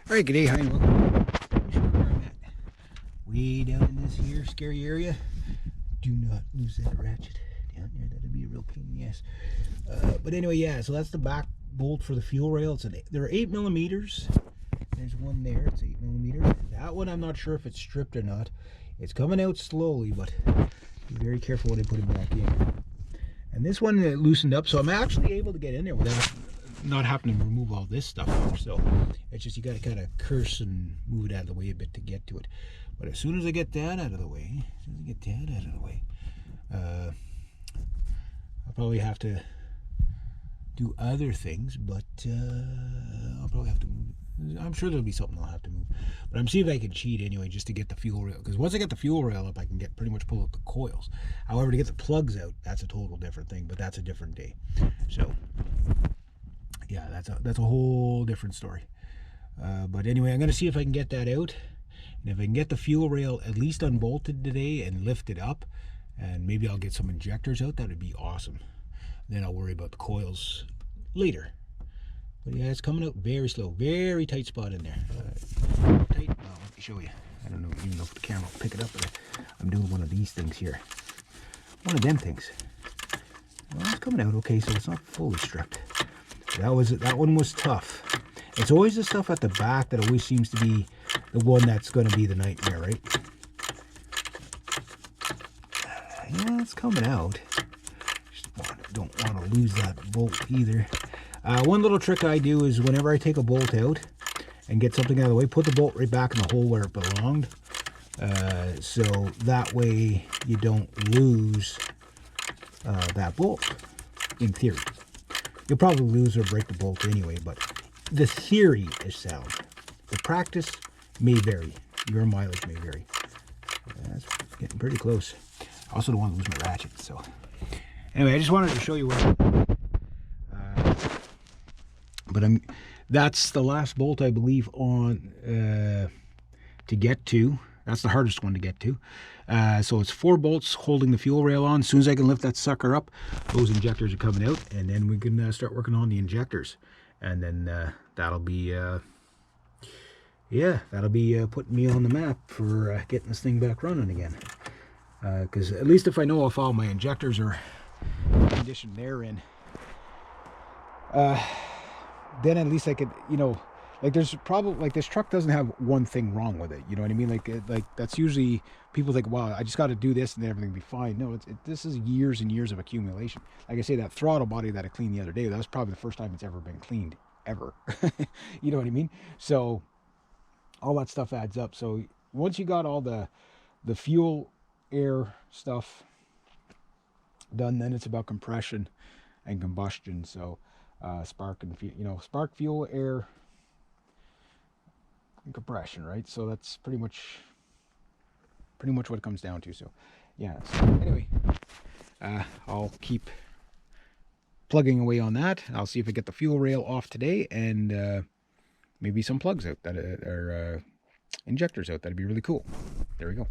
Alright, good day, hi, and welcome. Show you where I'm at. Way down in this here scary area. Do not lose that ratchet down there. That'd be a real pain in the ass. But anyway, yeah, so that's the back bolt for the fuel rail. There are 8 millimeters. There's one there, it's 8 millimeters. That one I'm not sure if it's stripped or not. It's coming out slowly, but be very careful when I put it back in. And this one loosened up, so I'm actually able to get in there without not having to remove all this stuff off. So it's just you got to kind of curse and move it out of the way a bit to get to it. But as soon as I get that out of the way, I'll probably have to do other things, but I'll probably have to move. I'm sure there'll be something I'll have to move, but I'm seeing if I can cheat anyway just to get the fuel rail, because once I get the fuel rail up I can get pretty much pull out the coils. However, to get the plugs out, that's a total different thing, but that's a different day. So yeah, that's a whole different story. But anyway, I'm gonna see if I can get that out, and if I can get the fuel rail at least unbolted today and lift it up, and maybe I'll get some injectors out, that would be awesome. Then I'll worry about the coils later. But yeah, it's coming out very slow. Very tight spot in there. Tight. Well, let me show you. I don't know even know if the camera will pick it up, but I'm doing one of these things here. One of them things. Well, it's coming out okay, so it's not fully stripped. That one was tough. It's always the stuff at the back that always seems to be the one that's going to be the nightmare, right? Yeah, it's coming out. Just don't want to lose that bolt either. One little trick I do is whenever I take a bolt out and get something out of the way, put the bolt right back in the hole where it belonged. So that way you don't lose that bolt, in theory. You'll probably lose or break the bolt anyway, but the theory is sound. The practice may vary. Your mileage may vary. That's getting pretty close. I also don't want to lose my ratchet, so. Anyway, I just wanted to show you where. But that's the last bolt, I believe, on to get to. That's the hardest one to get to. So it's 4 bolts holding the fuel rail on. As soon as I can lift that sucker up, those injectors are coming out, and then we can start working on the injectors. And then that'll be, putting me on the map for getting this thing back running again. Because at least if I know if all my injectors are in the condition they're in, then at least I could, you know, like there's probably, like this truck doesn't have one thing wrong with it, you know what I mean? Like that's usually, people think, wow, I just got to do this and then everything will be fine. No, this is years and years of accumulation. Like I say, that throttle body that I cleaned the other day, that was probably the first time it's ever been cleaned, ever. You know what I mean? So all that stuff adds up. So once you got all the fuel air stuff done, then it's about compression and combustion. So spark and spark, fuel, air, and compression, right? So that's pretty much what it comes down to. So yeah, so anyway, I'll keep plugging away on that. I'll see if I get the fuel rail off today, and maybe some plugs out that are injectors out. That'd be really cool. There we go.